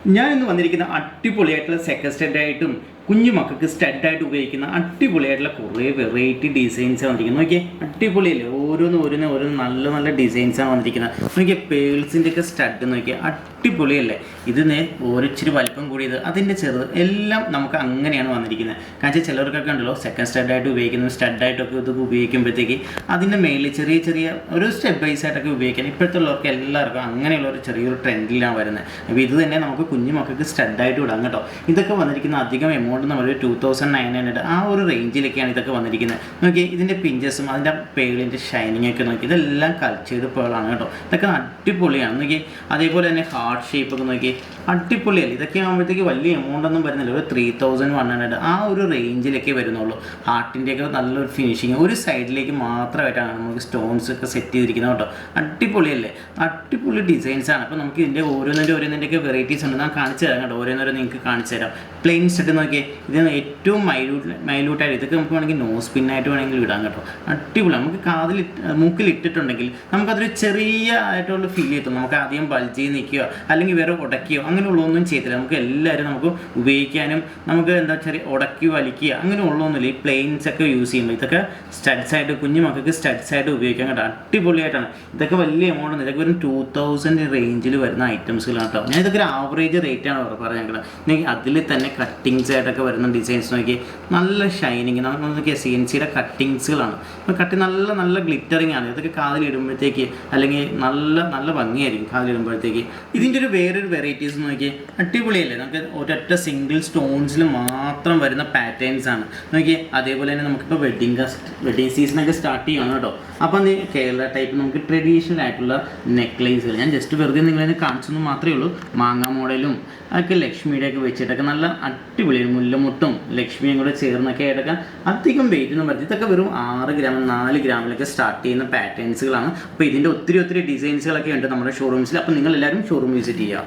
ഞാൻ ഇന്ന് വന്നിരിക്കുന്ന അടിപൊളിയായിട്ടുള്ള സെക്കൻഡ് സ്റ്റഡായിട്ടും കുഞ്ഞു മക്കൾക്ക് സ്റ്റഡായിട്ട് ഉപയോഗിക്കുന്ന അടിപൊളിയായിട്ടുള്ള കുറേ വെറൈറ്റി ഡിസൈൻസാണ് വന്നിരിക്കുന്നത്. നോക്കിയേ, അടിപൊളിയല്ലേ? ഓരോന്ന് നല്ല നല്ല ഡിസൈൻസാണ് വന്നിരിക്കുന്നത്. നോക്കിയേ, പേൾസിൻ്റെ ഒക്കെ സ്റ്റഡ് നോക്കിയാൽ അടിപൊളിയല്ലേ? ഇതിന് ഒരിച്ചിരി വലിപ്പം കൂടിയത്, അതിൻ്റെ ചെറുത് എല്ലാം നമുക്ക് അങ്ങനെയാണ് വന്നിരിക്കുന്നത്. കാരണം ചിലർക്കൊക്കെ ഉണ്ടല്ലോ സെക്കൻഡ് സ്റ്റഡായിട്ട് ഉപയോഗിക്കുന്നത്, സ്റ്റഡായിട്ടൊക്കെ ഇതൊക്കെ ഉപയോഗിക്കുമ്പോഴത്തേക്ക് അതിൻ്റെ മേളിൽ ചെറിയ ചെറിയ ഒരു സ്റ്റെപ്പ് ബൈസ് ആയിട്ടൊക്കെ ഉപയോഗിക്കാൻ ഇപ്പോഴത്തെ ഉള്ളവർക്ക് എല്ലാവർക്കും അങ്ങനെയുള്ള ഒരു ചെറിയൊരു ട്രെൻഡിലാണ് വരുന്നത്. അപ്പോൾ ഇത് തന്നെ നമുക്ക് കുഞ്ഞു മക്കൾക്ക് സ്റ്റഡായിട്ട് വിടാം കേട്ടോ. ഇതൊക്കെ വന്നിരിക്കുന്ന അധികം എമൗണ്ട് നമ്മൾ 2900 ആ ഒരു റേഞ്ചിലൊക്കെയാണ് ഇതൊക്കെ വന്നിരിക്കുന്നത്. നോക്കി, ഇതിൻ്റെ പിഞ്ചസും അതിൻ്റെ പേളിൻ്റെ ഷൈനിങ് ഒക്കെ നോക്കി, ഇതെല്ലാം കൾച്ചേർഡ് പേളാണ് കേട്ടോ. ഇതൊക്കെ അടിപൊളിയാണ്. നോക്കി, അതേപോലെ തന്നെ ഹാർട്ട് ഷേപ്പ് ഒക്കെ നോക്കി, അടിപൊളിയല്ലേ? ഇതൊക്കെ ആകുമ്പോഴത്തേക്ക് വലിയ എമൗണ്ട് ഒന്നും വരുന്നില്ല, ഒരു 3100 ആ ഒരു റേഞ്ചിലൊക്കെ വരുന്നുള്ളൂ. ഹാർട്ടിൻ്റെയൊക്കെ നല്ലൊരു ഫിനിഷിങ്, ഒരു സൈഡിലേക്ക് മാത്രമായിട്ടാണ് നമുക്ക് സ്റ്റോൺസ് ഒക്കെ സെറ്റ് ചെയ്തിരിക്കുന്നത് കേട്ടോ. അടിപൊളിയല്ലേ? അടിപൊളി ഡിസൈൻസാണ്. അപ്പോൾ നമുക്ക് ഇതിൻ്റെ ഓരോന്നിൻ്റെയൊക്കെ വെറൈറ്റീസ് ഉണ്ട്. ഞാൻ കാണിച്ചു തരാം കേട്ടോ. ഓരോന്നോരോ നിങ്ങൾക്ക് കാണിച്ചു തരാം. പ്ലെയിൻ സെറ്റ് നോക്കിയേ, ഇത് ഏറ്റവും മൈന്യൂട്ടായിട്ട് ഇതൊക്കെ നമുക്ക് വേണമെങ്കിൽ നോസ് പിന്നായിട്ട് വേണമെങ്കിൽ ഇടാം കേട്ടോ. അടിപൊളി. നമുക്ക് മൂക്കിൽ ഇട്ടിട്ടുണ്ടെങ്കിൽ നമുക്കതൊരു ചെറിയ ആയിട്ടുള്ള ഫീൽ ചെയ്യും. നമുക്ക് ആദ്യം ബൾജ് ചെയ്ത് നിൽക്കുകയോ അല്ലെങ്കിൽ വേറെ ഉടക്കുകയോ അങ്ങനെയുള്ളതൊന്നും ചെയ്തില്ല. നമുക്ക് എല്ലാവരും നമുക്ക് ഉപയോഗിക്കാനും നമുക്ക് ചെറിയ ഉടക്കുകയോ വലിക്കുകയോ അങ്ങനെ ഉള്ളതൊന്നുമില്ല. ഈ പ്ലെയിൻസ് ഒക്കെ യൂസ് ചെയ്യുമ്പോൾ ഇതൊക്കെ സ്റ്റഡ്സ് ആയിട്ട് കുഞ്ഞു മക്കൾക്ക് സ്റ്റഡ്സ് ആയിട്ട് ഉപയോഗിക്കാൻ കേട്ടോ. അടിപൊളിയായിട്ടാണ്. ഇതൊക്കെ വലിയ എമൗണ്ട് ഒന്നും, ഇതൊക്കെ ഒരു 2000 റേഞ്ചിൽ വരുന്ന ഐറ്റംസുകളാണ് കേട്ടോ. ഞാൻ ഇതൊക്കെ ഒരു ആവറേജ് റേറ്റാണ് പറഞ്ഞേക്കുന്നത്. അതിൽ തന്നെ കട്ടിങ്സ് ആയിട്ടൊക്കെ വരുന്ന ഡിസൈൻസ് നോക്കി, നല്ല ഷൈനിങ്. നമുക്ക് നോക്കിയാൽ CNCയുടെ കട്ടിങ്സുകളാണ്. നല്ല നല്ല ഗ്ലിറ്ററിങ് ആണ്. ഇതൊക്കെ കാതിലിടുമ്പോഴത്തേക്ക് അല്ലെങ്കിൽ നല്ല ഭംഗിയായിരിക്കും കാതിലിടുമ്പോഴത്തേക്ക്. ഇതിൻ്റെ വേറൊരു വെറൈറ്റീസ് നോക്കി, അടിപൊളിയല്ലേ? നമുക്ക് ഒരൊറ്റ സിംഗിൾ സ്റ്റോൺസിൽ മാത്രം വരുന്ന പാറ്റേൺസ് ആണ് നോക്കി. അതേപോലെ തന്നെ നമുക്കിപ്പോൾ വെഡിങ് സീസണൊക്കെ സ്റ്റാർട്ട് ചെയ്യണം കേട്ടോ. അപ്പം കേരള ടൈപ്പ് നമുക്ക് ട്രഡീഷണൽ ആയിട്ടുള്ള നെക്ലേസുകൾ ഞാൻ ജസ്റ്റ് വെറുതെ നിങ്ങളതിനെ കാണിച്ചെന്ന് മാത്രമേ ഉള്ളൂ. മാങ്ങ മോഡലും അതൊക്കെ ലക്ഷ്മിയുടെ ഒക്കെ വെച്ചിട്ടൊക്കെ നല്ല അടിപൊളിയാണ്. മുല്ലമുട്ടും ലക്ഷ്മിയും കൂടെ ചേർന്നൊക്കെ ആയിട്ടൊക്കെ അധികം വെയിറ്റ് ഒന്നും പറ്റി. ഇതൊക്കെ വെറും 6 ഗ്രാം 4 ഗ്രാമിലൊക്കെ സ്റ്റാർട്ട് ചെയ്യുന്ന പാറ്റേൺസുകളാണ്. അപ്പോൾ ഇതിൻ്റെ ഒത്തിരി ഡിസൈൻസുകളൊക്കെ ഉണ്ട് നമ്മുടെ ഷോറൂംസിൽ. അപ്പോൾ നിങ്ങളെല്ലാവരും ഷോറൂം വിസിറ്റ് ചെയ്യുക.